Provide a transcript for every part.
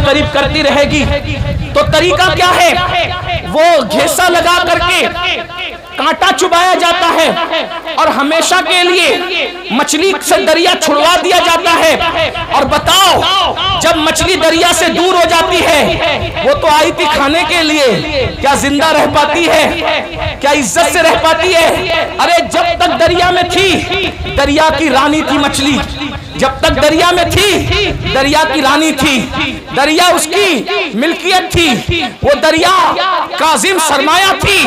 करीब करती रहेगी। तो तरीका क्या है? वो घेसा लगा करके कांटा चुबाया जाता है और हमेशा के लिए मछली से दरिया छुड़वा दिया जाता है। और बताओ, जब मछली दरिया से दूर हो जाती है, वो तो आई थी खाने के लिए, क्या जिंदा रह पाती है? क्या इज्जत से रह पाती है? अरे जब तक दरिया में थी, दरिया की रानी थी मछली। जब तक दरिया में थी, दरिया की रानी थी, दरिया उसकी मिल्कियत थी, वो दरिया काजिम सरमाया थी,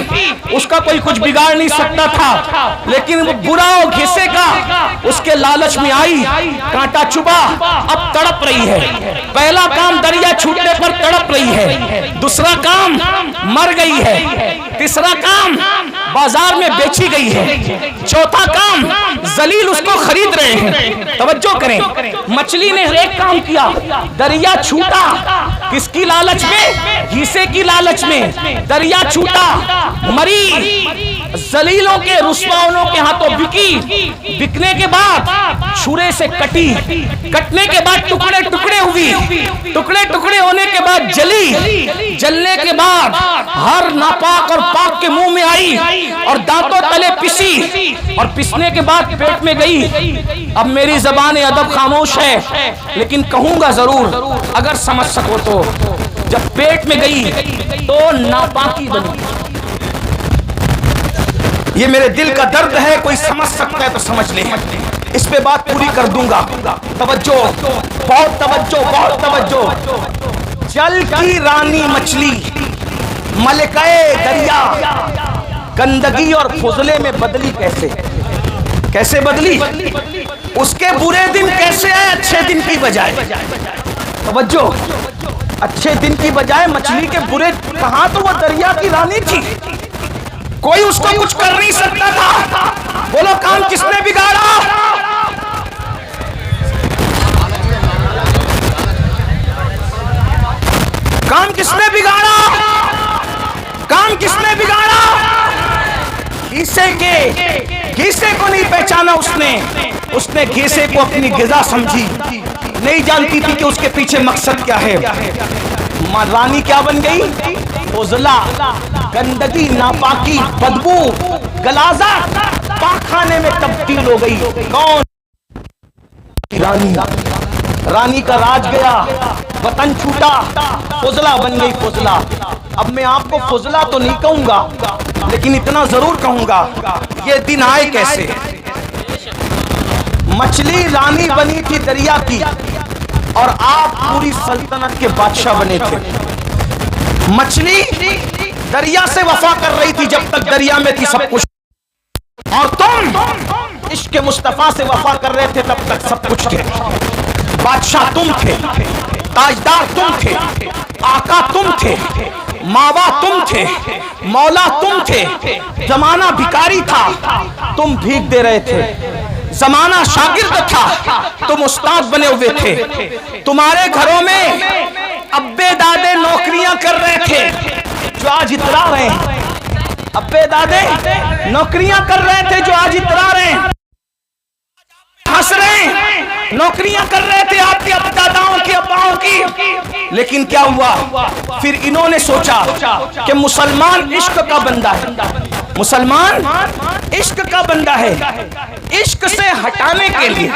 उसका कोई कुछ बिगाड़ नहीं सकता था। लेकिन वो बुरा और घिसे का उसके लालच में आई, कांटा चुबा, अब तड़प रही है। पहला काम दरिया छूटने पर तड़प रही है, दूसरा काम मर गई है, तीसरा काम बाजार में बेची गई है, चौथा काम जलील उसको खरीद रहे हैं। तवज्जो करें, मछली ने एक काम किया, दरिया छूटा, किसकी लालच में? हिस्से की लालच में दरिया छूटा, मरी, जलीलों के रुस्वाओं के हाथों बिकी, बिकने के बाद छुरे से कटी, कटने के बाद टुकड़े टुकड़े हुई, टुकड़े टुकड़े होने के बाद जली, जलने के बाद हर नापाक और पाक के मुंह में आई और दांतों तले पिसी और पिसने के बाद पेट में गई। अब मेरी ज़बान अदब खामोश है, लेकिन कहूंगा जरूर, अगर समझ सको तो। जब पेट में गई तो नापाकी बनी। ये मेरे दिल का दर्द है, कोई समझ सकता है तो समझ ले, इस पे बात पूरी कर दूंगा। तवज्जो, बहुत तवज्जो, बहुत तवज्जो। जल की रानी मछली, मलिकाए दरिया, गंदगी और फुजले में बदली कैसे? कैसे बदली? उसके बुरे दिन कैसे आए अच्छे दिन की बजाय? तवज्जो, अच्छे दिन की बजाय मछली के बुरे। कहां तो वो दरिया की रानी थी, कोई उसको कुछ कर नहीं सकता था। बोलो, काम किसने बिगाड़ा? काम किसने बिगाड़ा? काम किसने बिगाड़ा? घीसे को नहीं पहचाना उसने घीसे को अपनी गिजा समझी, नहीं जानती थी कि उसके पीछे मकसद क्या है। रानी क्या बन गई? उजला, गंदगी, नापाकी, बदबू, गलाजा, पाखाने में तब्दील हो गई। कौन? रानी। रानी का राज गया, वतन छूटा, फुजला बन गई फुजला। अब मैं आपको फुजला तो नहीं कहूंगा, लेकिन इतना जरूर कहूंगा, ये दिन आए कैसे? मछली रानी बनी थी दरिया की और आप पूरी सल्तनत के बादशाह बने थे। मछली दरिया से वफा कर रही थी जब तक दरिया में थी सब कुछ, और तुम इश्क मुस्तफा से वफा कर रहे थे तब तक सब कुछ थे। बादशाह तुम थे, ताजदार तुम थे, आका तुम थे, मावा तुम थे, मौला तुम थे। जमाना भिखारी था, तुम भीख दे रहे थे। जमाना शागिर्द था, तुम उस्ताद बने हुए थे। तुम्हारे घरों में अब्बे दादे नौकरियां कर रहे थे जो आज इतरा रहे हैं। अब्बे दादे नौकरियां कर रहे थे जो आज इतरा रहे हैं, हंस रहे हैं। नौकरियां कर रहे थे आपके दादाओं की, अब्बाओं की। लेकिन क्या हुआ? फिर इन्होंने सोचा कि मुसलमान इश्क का बंदा है, मुसलमान इश्क का बंदा है। इश्क से हटाने के लिए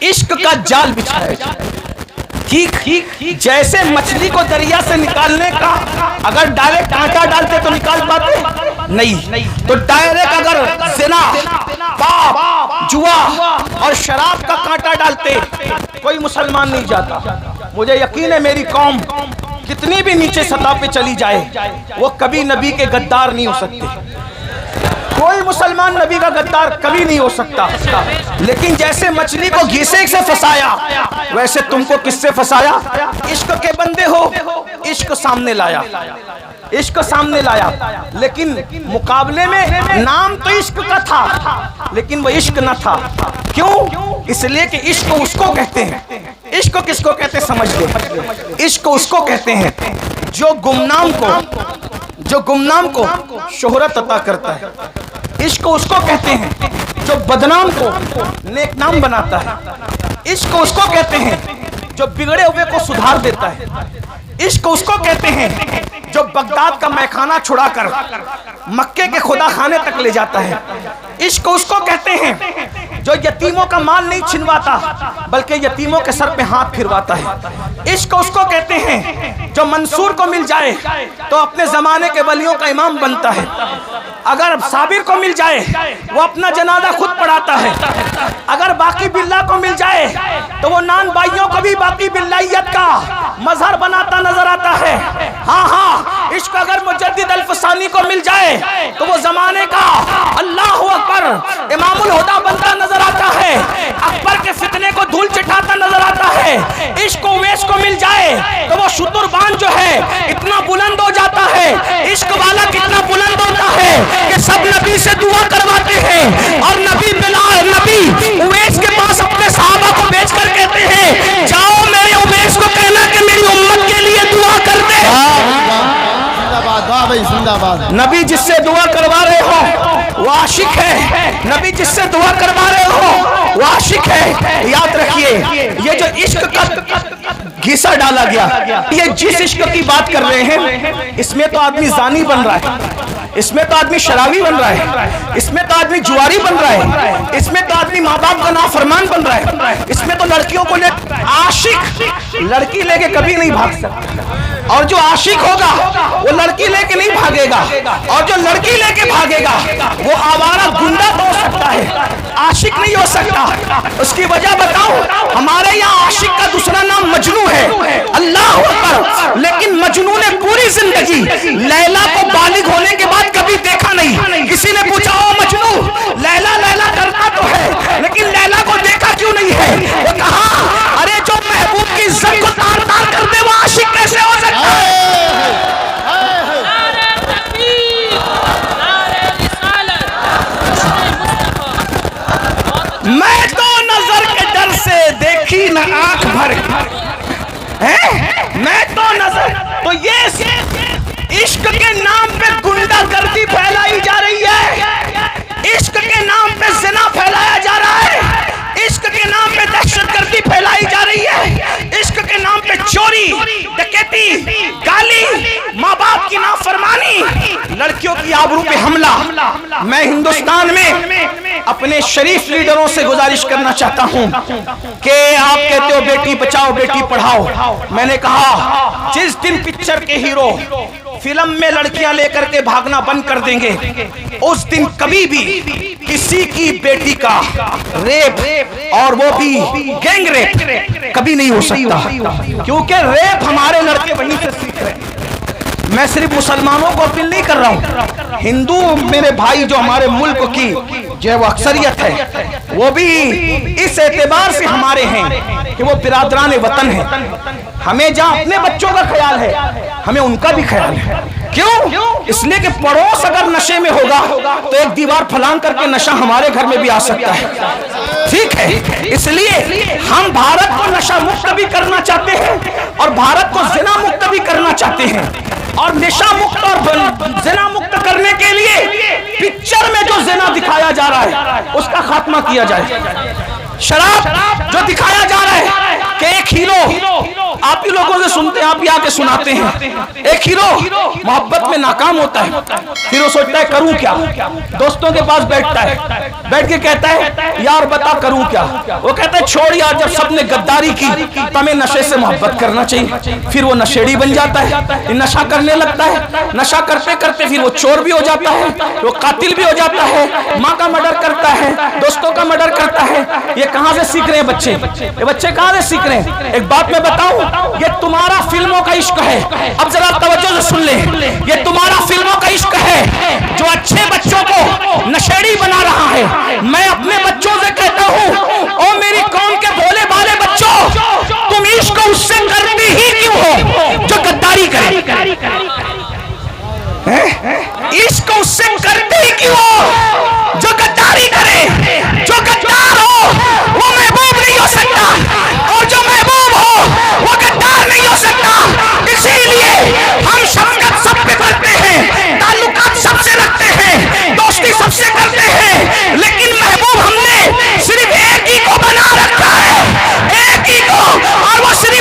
इश्क का जाल बिछाया जाए। ठीक जैसे मछली को दरिया से निकालने का, अगर डायरेक्ट कांटा डालते तो निकाल पाते नहीं, तो डायरेक्ट अगर ज़िना, पाप, जुआ और शराब का कांटा डालते, कोई मुसलमान नहीं जाता। मुझे यकीन है मेरी कौम कितनी भी नीचे सतह पे चली जाए, वो कभी नबी के गद्दार नहीं हो सकते। कोई मुसलमान नबी का गद्दार कभी नहीं हो सकता। लेकिन जैसे मछली को घीसे से फंसाया, वैसे तुमको किससे फंसाया? इश्क के बंदे हो, इश्क सामने लाया, इश्क सामने लाया। लेकिन मुकाबले में नाम तो इश्क का था, लेकिन वो इश्क न था। क्यों? इसलिए कि इश्क उसको कहते हैं। इश्क किसको कहते हैं समझ ले। इश्क उसको कहते हैं जो गुमनाम को शोहरत अता करता है। इश्क उसको कहते हैं जो बदनाम को नेकनाम बनाता है। इश्क उसको कहते हैं जो बिगड़े हुए को सुधार देता है। इश्क उसको कहते हैं जो बगदाद का मैखाना छुड़ाकर मक्के के खुदा खाने तक ले जाता है। इश्क उसको कहते हैं जो यतीमों का माल नहीं छिनवाता बल्कि यतीमों के सर पे हाथ फिरवाता है। इश्क उसको कहते हैं जो मंसूर को मिल जाए तो अपने जमाने के वलियों का इमाम बनता है। अगर साबिर को मिल जाए वो अपना जनाजा खुद पढ़ाता है। अगर बाकी बिल्ला को मिल जाए तो वो नान भाइयों को भी बाकी बिल्लाइयत का मजहर बनाता नजर आता है। हाँ हाँ, इश्क अगर मुजद्दिद अल-फसानी को मिल जाए तो वो जमाने का अल्लाह अकबर इमामुल हुदा बनता नजर आता है। अकबर के फितने को धूल चिठाता नजर आता है। इश्क उवैस को मिल जाए तो वो शुतुरबान जो है इतना बुलंद हो जाता है। इश्क वाला कितना बुलंद होता है कि सब नबी से दुआ करवाते हैं और नबी बिलाल नबी उवैस के पास अपने सहाबा को भेजकर कहते हैं जाओ मेरे उवैस को कहना कि मेरी उम्मत के लिए दुआ करते हैं। नबी जिससे दुआ करवा रहे हो वो आशिक है। नबी जिससे दुआ करवा रहे हो वो आशिक है। याद रखिए ये जो इश्क का घिसा डाला गया, ये जिस इश्क की बात कर रहे हैं इसमें तो आदमी जानी बन रहा है, इसमें तो आदमी शराबी बन रहा है, इसमें तो आदमी जुआरी बन रहा है, इसमें तो आदमी माँ बाप का नाफरमान बन रहा है, इसमें तो लड़कियों को ले आशिक लड़की लेके कभी नहीं भाग सकता और जो आशिक होगा वो लड़की लेके नहीं भागेगा और जो लड़की लेके भागेगा वो आवारा गुंडा तो हो सकता है, आशिक नहीं हो सकता। उसकी वजह बताऊं, हमारे यहाँ आशिक का दूसरा नाम मजनू है। अल्लाह अकबर। लेकिन मजनू ने पूरी जिंदगी लैला को बालिग होने के बाद कभी देखा नहीं। किसी ने पूछा ओ मजनू लैला लैला करता तो है लेकिन लैला को देखा क्यों नहीं है? वो कहा अरे जो महबूब की इज्जत को तार तार कर दे वो आशिक कैसे हो सकता है? मैं तो नजर के डर से देखी न आंख भर है। मैं तो नजर तो ये इश्क के नाम पे गुंडागर्दी फैलाई जा रही है। इश्क के नाम पे जिना फैलाया जा रहा है। इश्क के नाम पे दहशतगर्दी फैलाई जा रही है। इश्क के नाम पे चोरी डकैती गाली माँ बाप की नाफरमानी लड़कियों की आबरू पे हमला। मैं हिंदुस्तान में अपने शरीफ लीडरों से गुजारिश करना चाहता हूं कि आप कहते हो बेटी बचाओ बेटी पढ़ाओ। मैंने कहा जिस दिन पिक्चर के हीरो फिल्म में लड़कियां लेकर के भागना बंद कर देंगे उस दिन कभी भी किसी की बेटी का रेप और वो भी गैंग रेप कभी नहीं हो सकता, क्योंकि रेप हमारे लड़के वहीं से सीख रहे हैं। मैं सिर्फ मुसलमानों को अपील नहीं कर रहा हूँ, हिंदू मेरे भाई जो हमारे मुल्क की जो वो अक्सरियत है वो भी इस एतबार से हमारे हैं कि वो बिरादरान वतन है। हमें जहाँ अपने बच्चों का ख्याल है हमें उनका भी ख्याल है। क्यों? इसलिए कि पड़ोस अगर नशे में होगा तो एक दीवार फलांग करके नशा हमारे घर में भी आ सकता है। ठीक है, इसलिए हम भारत को नशा मुक्त भी करना चाहते हैं और भारत को जिना मुक्त भी करना चाहते हैं और नशा मुक्त और जिना मुक्त करने के लिए पिक्चर में जो जिना दिखाया जा रहा है उसका खात्मा किया जाए। शराब जो दिखाया जा रहा है कि एक हीरो आप ही लोगों से सुनते हैं, आप ही आके सुनाते हैं, एक हीरो मोहब्बत में नाकाम होता है फिर वो सोचता है करूं क्या। दोस्तों के पास बैठता है, बैठ के कहता है यार बता करूं क्या। वो कहता है छोड़ यार, जब सबने गद्दारी की तो हमें नशे से मोहब्बत करना चाहिए। फिर वो नशेड़ी बन जाता है, नशा करने लगता है, नशा करते करते फिर वो चोर भी हो जाता है, वो कातिल भी हो जाता है, माँ का मर्डर करता है, दोस्तों का मर्डर करता है। ये कहां से सीख रहे हैं बच्चे? ये बच्चे कहां से सीख रहे हैं? एक बात मैं बताऊं, ये तुम्हारा फिल्मों का इश्क है। अब जरा तवज्जो से सुन ले, ये तुम्हारा फिल्मों का इश्क है जो अच्छे बच्चों को नशेड़ी बना रहा है। मैं अपने बच्चों से कहता हूं ओ मेरी कौम के भोले भाले बच्चों, तुम इश्क उससे करते ही क्यों हो जो गद्दारी करे? इश्क उससे करते ही क्यों हो जो गद्दारी करे? जो गद्दार हो वो महबूब नहीं हो सकता और जो महबूब हो वो गद्दार नहीं हो सकता। इसीलिए हम शफकत सब पे करते हैं, ताल्लुकात सबसे रखते हैं, दोस्ती सबसे करते हैं, लेकिन महबूब हमने सिर्फ एक ही को बना रखा है, एक ही को, और वो सिर्फ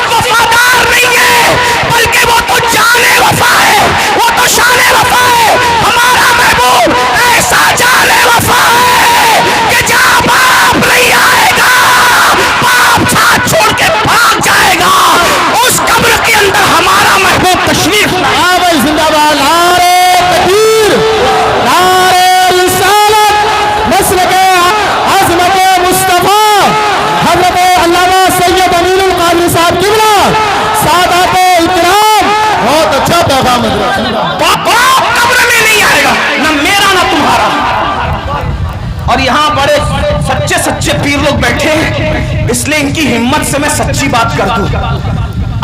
इसलिए इनकी हिम्मत से मैं सच्ची बात कर दूं,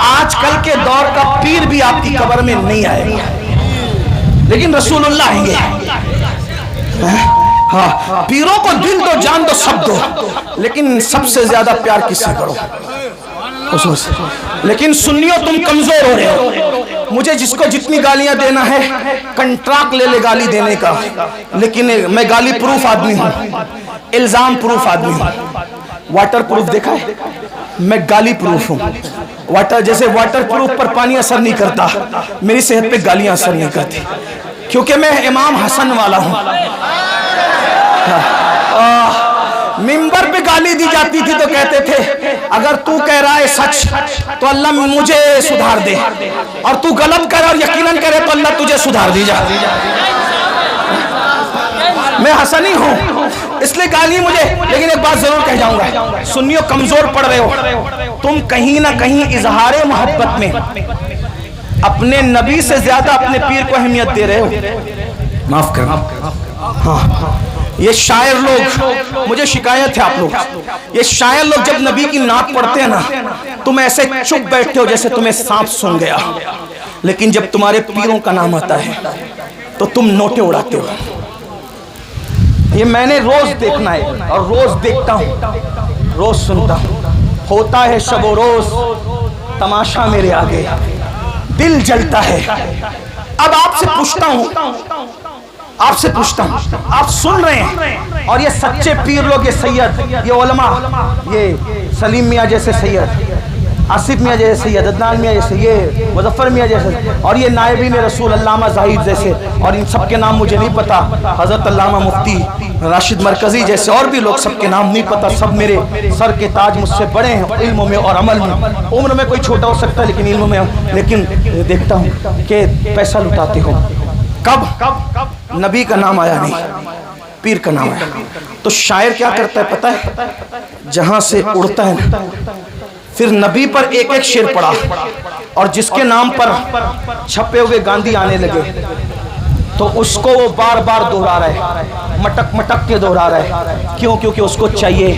आजकल के दौर का पीर भी आपकी कब्र में नहीं आएगा, लेकिन रसूलुल्लाह आएंगे। हाँ, पीरों को दिल दो, जान दो, सब दो, लेकिन सबसे ज्यादा प्यार किससे करो? लेकिन सुन्नियों तुम कमजोर हो रहे हो। मुझे जिसको जितनी गालियां देना है कंट्रैक्ट ले ले गाली देने का, लेकिन मैं गाली प्रूफ आदमी हूं, इल्जाम प्रूफ आदमी हूं। वाटर प्रूफ देखा है? मैं गाली प्रूफ हूं। वाटर जैसे वाटर प्रूफ पर पानी असर नहीं करता, मेरी सेहत पे गालियां असर नहीं करती, क्योंकि मैं इमाम हसन वाला हूं। मिंबर पे गाली दी जाती थी तो कहते थे अगर तू कह रहा है सच तो अल्लाह मुझे सुधार दे, और तू गलत करे और यकीनन करे तो अल्लाह तुझे सुधार दी जा। मैं हसनी हूं, इसलिए गाली मुझे। लेकिन एक बात जरूर कह जाऊंगा, सुन्नियों कमजोर पड़ रहे हो तुम, कहीं ना कहीं इजहारे मोहब्बत में अपने नबी से ज्यादा अपने पीर को अहमियत दे रहे हो। माफ कर। हाँ, ये शायर लोग, मुझे शिकायत है आप लोग, ये शायर लोग जब नबी की नात पढ़ते हैं ना, तुम ऐसे चुप बैठते हो जैसे तुम्हें सांप सूंघ गया, लेकिन जब तुम्हारे पीरों का नाम आता है तो तुम नोटे उड़ाते हो। ये मैंने रोज देखना है और रोज देखता हूं, रोज सुनता हूं। होता है शबो रोज तमाशा मेरे आगे, दिल जलता है। अब आपसे पूछता हूं, आप सुन रहे हैं, और ये सच्चे पीर लोग, ये सैयद, ये उलमा, ये सलीम मियाँ जैसे सैयद, आसिफ मियाँ जैसे सैयद, अदनान मियाँ जैसे, ये मुजफ्फर मियाँ जैसे, और ये नायबीन रसूल अल्लामा जाहिद जैसे, और इन सब के नाम मुझे नहीं पता, हजरत अल्लामा मुफ्ती राशिद मरकजी जैसे, और भी लोग, सबके नाम नहीं पता। सब मेरे सर के ताज, मुझसे बड़े हैं इल्म में और अमल में। उम्र में कोई छोटा हो सकता है लेकिन इल्म में, लेकिन देखता हूँ कि पैसा लुटाते हो। कब नबी का नाम आया नहीं, पीर का नाम आया। तो शायर क्या करता है पता है? जहां से उड़ता है, फिर नबी पर एक एक शेर पड़ा, और जिसके नाम पर छपे हुए गांधी आने लगे तो उसको वो बार बार दोहरा रहा है, मटक मटक के दोहरा रहा है। क्यों? क्योंकि उसको चाहिए।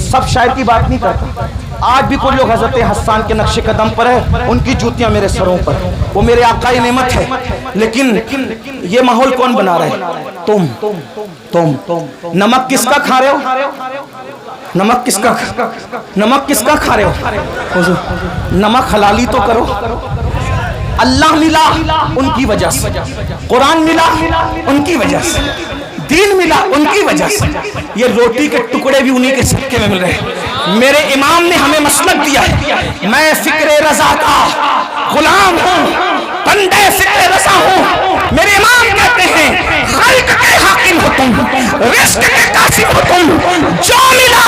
सब शायर की बात नहीं करता। आज भी कोई लोग हजरत हसन के नक्शे कदम पर है, उनकी जूतियां मेरे सरों पर, वो मेरे आकाई नेमत है, लेकिन ये माहौल कौन बना रहा है? तुम। नमक किसका खा रहे हो? नमक किसका खा रहे हो? नमक हलाली तो करो। अल्लाह मिला उनकी वजह से, कुरान मिला उनकी वजह से, दीन मिला उनकी वजह से, ये रोटी के टुकड़े भी उन्हीं के सिक्के में मिल रहे हैं। मेरे इमाम ने हमें मसलक दिया है, मैं फिक्रे रजा का गुलाम हूँ, बंदे फिक्रे रजा हूँ। मेरे इमाम कहते हैं खल्क के हाकिम हो तुम, रिस्क के कासिम हो तुम, जो मिला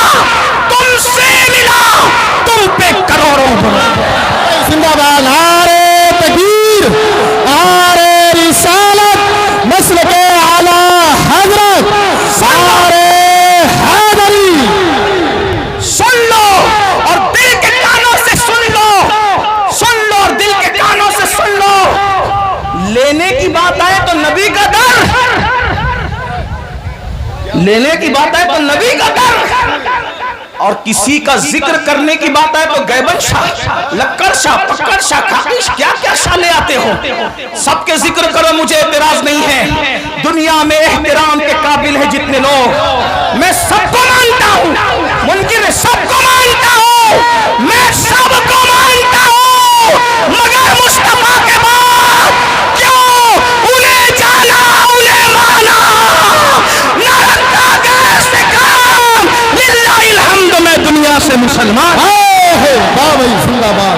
तुमसे मिला, तुम पे करोड़ों। जिंदाबाद नारे तकबीर, नारे रिसालत, मसलक आला हजरत, सारे हैदरी। सुन लो और दिल के कानों से सुन लो, सुन लो और दिल के कानों से सुन लो। लेने की बात आए तो नबी का दर, लेने की बात आए तो नबी का दर, और किसी का जिक्र करने की बात आए तो गैबन शाह, लक्कर शाह, पक्कर शाह, खाकिश, क्या क्या शाह ले आते हो। सबके जिक्र करो, मुझे एतराज नहीं है। दुनिया में एहतराम के काबिल है जितने लोग, मैं सबको मानता हूँ, मुनकिर सबको मानता हूँ, मैं सबको मानता हूँ, मगर मुस्तफा के बाद क्यों उन्हें जाना, उन्हें माना न रखा गया से काम। लिल्लाहिल हम्द, मैं दुनिया से मुसलमान। जिंदाबाद,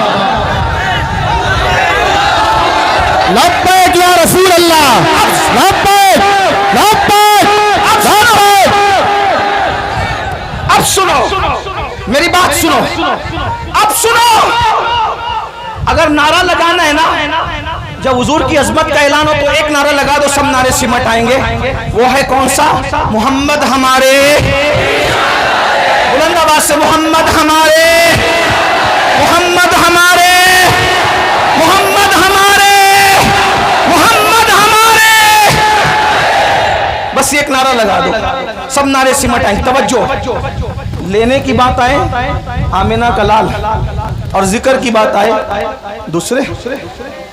लब्बैक या रसूल अल्लाह, लब्बैक, लब्बैक, लब्बैक। अब सुनो, मेरी बात सुनो, अब सुनो। अगर नारा लगाना है ना, जब हुजूर की अजमत का ऐलान हो तो एक नारा लगा दो, सब नारे सिमट आएंगे। वो है कौन सा? मोहम्मद हमारे, बुलंद आवाज से मोहम्मद हमारे, मोहम्मद हमारे, मोहम्मद हमारे, मोहम्मद हमारे। बस एक नारा लगा दो, सब नारे सिमट आएंगे। तवज्जो, लेने की बात आए आमिना का लाल और जिक्र की बात आए दूसरे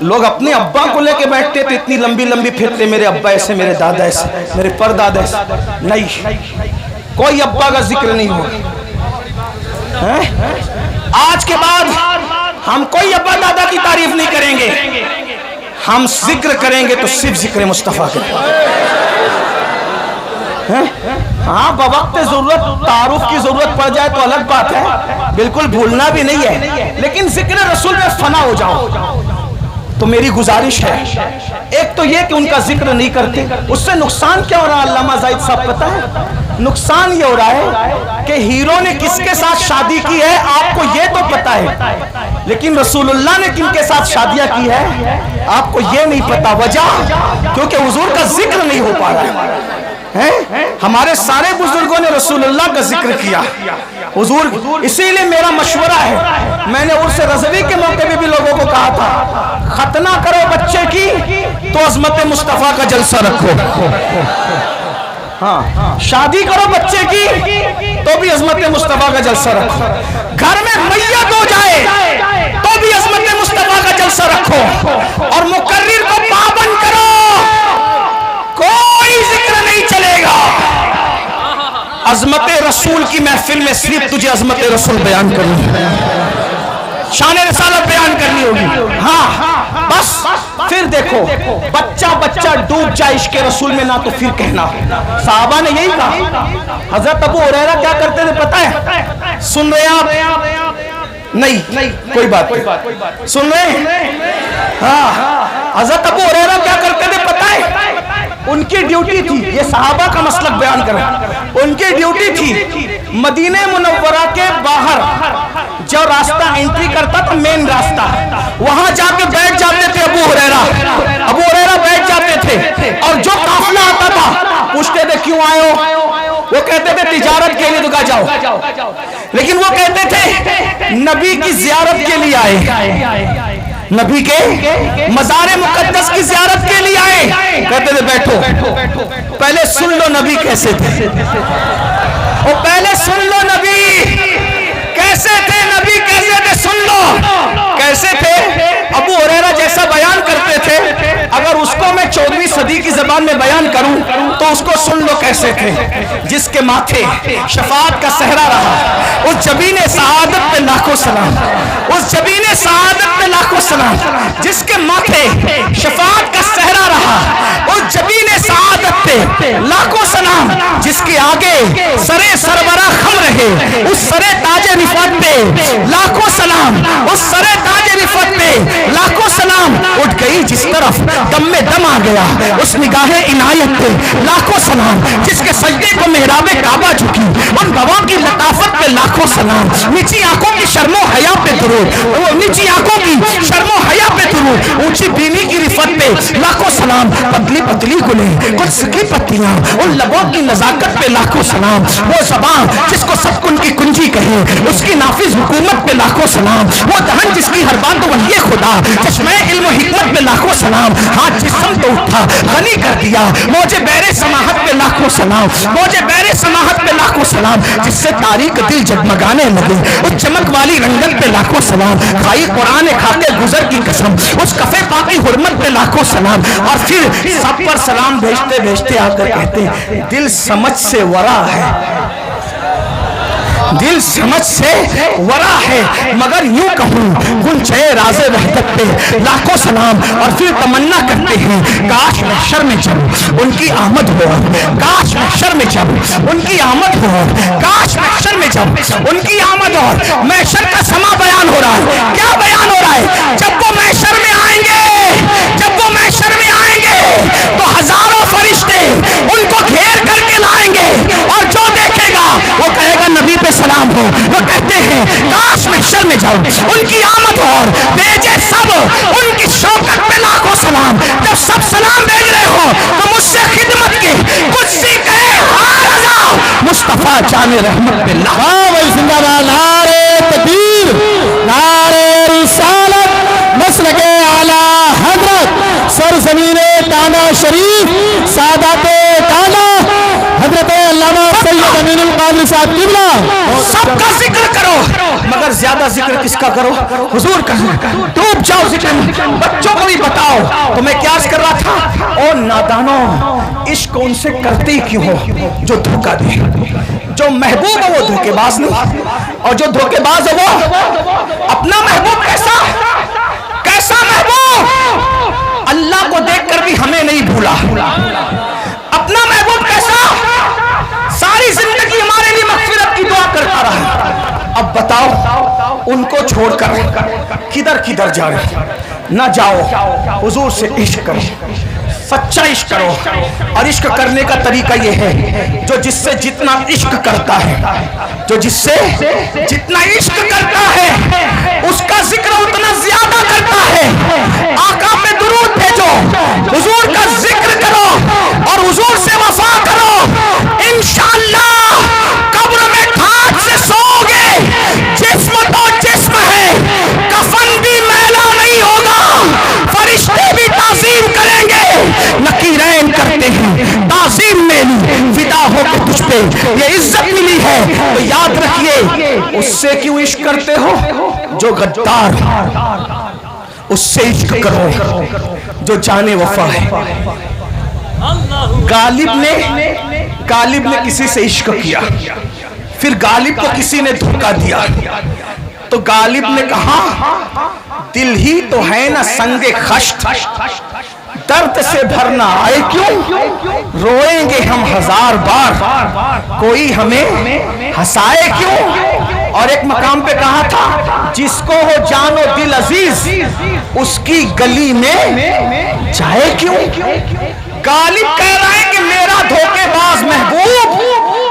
लोग अपने अब्बा को लेके बैठते थे, इतनी लंबी लंबी फिरते, मेरे अब्बा ऐसे, मेरे दादा ऐसे, मेरे परदादा ऐसे। नहीं, कोई अब्बा का जिक्र नहीं हुआ है? आज के बाद हम कोई अब्बा दादा की तारीफ नहीं करेंगे, हम जिक्र करेंगे तो सिर्फ जिक्र मुस्तफा के। हाँ, बवक्त जरूरत तारुफ की जरूरत पड़ जाए तो अलग बात है, बिल्कुल भूलना भी नहीं है, लेकिन जिक्र रसूल में फना हो जाओ। तो मेरी गुजारिश है, एक तो ये कि उनका जिक्र नहीं करते, उससे नुकसान क्या हो रहा है अल्लामा जाहिद साहब पता है? नुकसान ये हो रहा है कि हीरो ने किसके साथ शादी की है आपको ये तो पता है, लेकिन रसूलुल्लाह ने किनके साथ शादियां की है आपको ये नहीं पता। वजह क्योंकि हुजूर का जिक्र नहीं हो पा रहा है। हमारे सारे बुजुर्गों ने रसूलुल्लाह का जिक्र किया हुजूर, इसीलिए मेरा मशवरा है, मैंने उर्स रज़वी के मौके पे भी लोगों को कहा था, खतना करो बच्चे की तो अज़मत मुस्तफ़ा का जलसा रखो। हाँ, शादी करो बच्चे की तो भी अज़मत मुस्तफ़ा का जलसा रखो। घर में मैयत हो जाए तो भी अज़मत मुस्तफ़ा का जलसा रखो। और मुकर्रिर को पाबंद करो, कोई जिक्र नहीं चलेगा। अज़मत रसूल की महफिल में सिर्फ तुझे अज़मत रसूल बयान करनी है, शान रिसालत बयान करनी होगी। हाँ, बस फिर देखो बच्चा बच्चा डूब जाए इश्क़ रसूल में ना तो फिर कहना। साहबा ने यही कहा। हजरत अबू हुरैरा क्या करते थे पता है? सुन रहे आप? नहीं, कोई बात सुन रहे? हाँ, हजरत अबू हुरैरा क्या करते थे पता है? उनकी ड्यूटी थी, ये सहाबा का मसलक बयान करो, उनकी ड्यूटी थी मदीने मुनव्वरा के बाहर जो रास्ता एंट्री करता था, मेन रास्ता, वहां जाके बैठ जाते थे अबू हुरैरा बैठ जाते थे। और जो काफिला आता था पूछते थे क्यों आए हो? वो कहते थे तिजारत के लिए, दुका जाओ। लेकिन वो कहते थे नबी की जियारत के लिए आए, नबी के मज़ार मुक़द्दस की ज़ियारत के लिए आए। कहते थे बैठो, पहले सुन लो नबी कैसे थे, और पहले सुन लो नबी कैसे थे, नबी कैसे थे सुन लो कैसे थे। अबू हुरैरा जैसा बयान करते थे, अगर उसको मैं 14वीं सदी की ज़बान में बयान करूं तो उसको सुन लो कैसे थे। जिसके माथे शफाअत का सहरा रहा, उस जबीने सआदत पे लाखों सलाम, उस जबीने सआदत पे लाखों सलाम। जिसके माथे शफाअत का सहरा रहा, उस जबीने सआदत पे लाखों सलाम। जिसके आगे सरे सरबरा खम रहे, उस सरे ताजे रिफत पे लाखों सलाम, उस सरे ताजे रिफत पे लाखों सलाम। उठ गई जिस तरफ दम में दम आ गया, उस निगाहे इनायत पे लाखों सलाम। जिसके सजदे को मेहराबे काबा झुकी, उन गवाह की लताफत पे लाखों सलाम। नीची आंखों की शर्मो हया पे दुरूद, नीची आंखों की शर्मो हया पे दुरूद। ऊंची बीनी की रिफत पे लाखों सलाम। पतली पतली गुलें कुछ की पत्तियां, उन लबों की नजाकत पे लाखों सलाम। वो ज़बान जिसको सब उनकी कुंजी कहे, उसकी नाफिज हुकूमत पे लाखों सलाम। वो दहन जिसकी हर बात तो वही खुदा, चश्मे इल्म हिकमत पे लाखों सलाम। हाथ जिस्म तो उठा गनी कर दिया, मौजे बैरे समाहत पे लाखों सलाम, मौजे बैरे समाहत पे लाखों सलाम। जिससे तारीख दिल जगमगाने लगे, उस चमक वाली रंगत पे लाखों सलाम। खाई कुरान खाके गुजर की कसम, उस कफे पाकी हुर्मत पे लाखों सलाम। और फिर सब पर सलाम भेजते भेजते आकर कहते दिल समझ से वरा है, दिल समझ से वरा है, मगर यूं कहूं गुंचे राज़े वहदत पे लाखों सलाम। और फिर तमन्ना करते हैं काश महशर में जब उनकी आमद हो, काश महशर में जब उनकी आमद हो, काश महशर में जब उनकी आमद हो। महशर का समा बयान हो रहा है, क्या बयान हो रहा है? जब वो महशर में आएंगे, जब वो महशर में आएंगे तो हजारों फरिश्ते उनको घेर करके लाएंगे, और जो देखेगा वो कहेगा नबी पे सलाम हो। वो कहते हैं काश महशर में जाओ उनकी आमद हो, और भेजे सब उनकी शौकत पे लाखों सलाम। जब सब सलाम भेज रहे हो तो मुझसे खिदमत के कुछ सीखे मुस्तफा जाने रहमत पे जिंदाबाद। नारे तकबीर, नारे रिसालत, मसलके आला हजरत सरजमीने काना शरीफ सादाते काना हजरत अल्लामा सैयद अमीनुल कादरी साहब किबला। सबका जिक्र करो। मगर ज्यादा जिक्र किसका करो? हुजूर का। डूब जाओ जिक्र में, बच्चों को भी बताओ। तो मैं क्या कर रहा था? ओ नादानो, इश्क उनसे करते ही क्यों हो जो धोखा दे? जो महबूब है वो धोखेबाज नहीं, और जो धोखेबाज है वो अपना महबूब कैसा महबूब? अल्लाह को देखकर भी हमें नहीं भूला। अपना महबूब कैसा? सारी जिंदगी हमारे लिए मग़फ़िरत की दुआ करता रहा। अब बताओ, उनको छोड़कर किधर किधर जा रहे? ना जाओ, हुजूर से इश्क करो, सच्चा इश्क करो। और इश्क करने का तरीका यह है, जो जिससे जितना इश्क करता है, जो जिससे जितना इश्क करता है उसका जिक्र उतना ज्यादा करता है। आका पे दुरूद भेजो, हुजूर का जिक्र करो और हुजूर से वफा करो। इंशाअल्लाह कब्र में ठाठ से सोओगे। जिस्म तो जिस्म है, कफन भी मैला नहीं होगा। फरिश्ते भी ताज़ीम करेंगे। नकीरैन करते हैं, ताज़ीम में फिदा होकर तुझ पे ये इज्जत मिली है। तो याद रखिए, उससे क्यों इश्क करते हो? जो गद्दार, उससे इश्क करो जो जाने वफा है। गालिब ने किसी से इश्क किया, फिर गालिब को किसी ने धोखा दिया। तो गालिब ने कहा, दिल ही तो है ना संगे खश्त, दर्द से भरना आए क्यों? रोएंगे हम हजार बार, कोई हमें हंसाए क्यों? और एक मकाम पे कहा था, जिसको हो जानो दिल अजीज, उसकी गली में जाए क्यों? गालिब कह रहा है कि मेरा धोखेबाज महबूब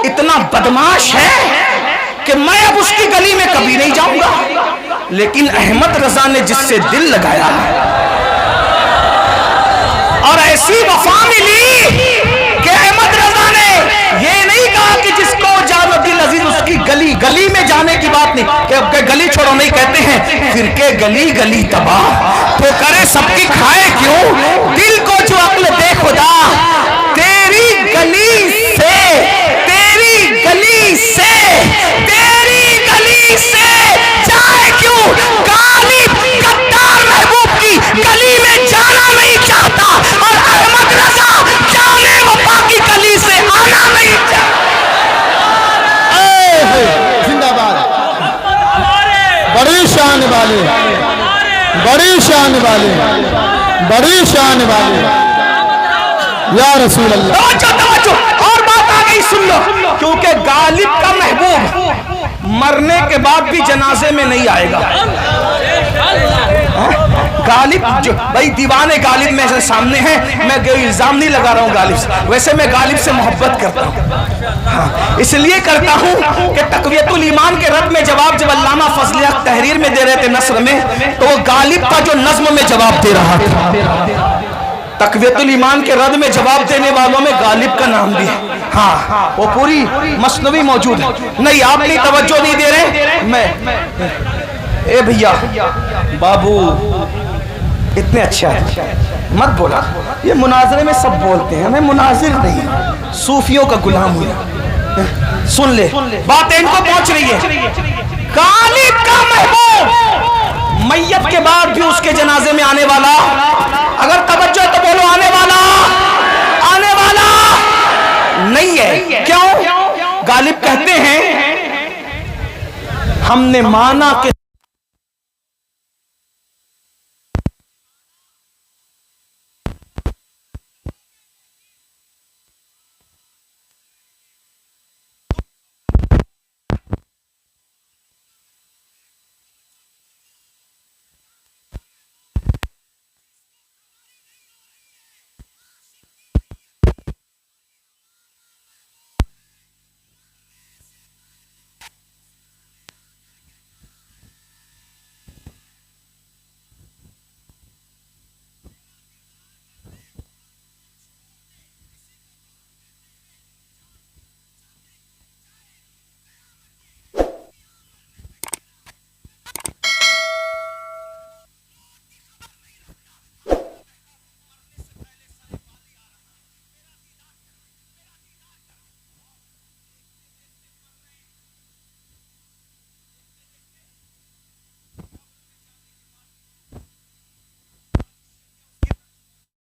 इतना बदमाश है कि मैं अब उसकी गली में कभी नहीं जाऊंगा। लेकिन अहमद रजा ने जिससे दिल लगाया और ऐसी वफा मिली कि अहमद रजा ने ये नहीं कहा कि जिसको जानो दिल अजीज उसकी गली में जाने की बात नहीं, कि अब गली छोड़ो नहीं कहते हैं। फिर के गली तबाह तो करे सबकी खाए क्यों? दिल को जो अक्ल दे खुदा, तेरी गली से जाए क्यों? गालिब गद्दार महबूब की गली में जाना नहीं चाहता, और अहमद रजा जाने वफा की गली से आना नहीं चाहता। जिंदाबाद। बड़ी शान वाले, बड़ी शान वाले, बड़ी शान वाले, या रसूल अल्लाह। और बात आ गई, सुन लो, क्योंकि गालिब का महबूब मरने के बाद भी जनाजे में नहीं आएगा। गालिब जो भाई दीवाने गालिब मेरे सामने हैं, मैं इल्जाम नहीं लगा रहा हूँ गालिब से, वैसे मैं गालिब से मोहब्बत करता हूँ। हाँ, इसलिए करता हूँ कि तक़वियतुल ईमान के रद में जवाब जब अल्लामा फजल हक तहरीर में दे रहे थे नस्र में, तो वो गालिब का जो नज्म में जवाब दे रहा था। तक़वियतुल ईमान के रद में जवाब देने वालों में गालिब का नाम भी है। हाँ, वो पूरी मसनवी मौजूद है। नहीं, आप नहीं तवज्जो नहीं दे रहे। मैं ए भैया बाबू इतने अच्छा है, मत बोला। ये मुनाजरे में सब बोलते हैं, मैं मुनाजिर नहीं, सूफियों का गुलाम हूं। सुन ले, बात इनको पहुंच रही है। गालिब का महबूब मैयत के बाद भी उसके जनाजे में आने वाला, अगर तवज्जो है तो बोलो आने वाला नहीं है। क्यों? गालिब कहते हैं, हमने माना कि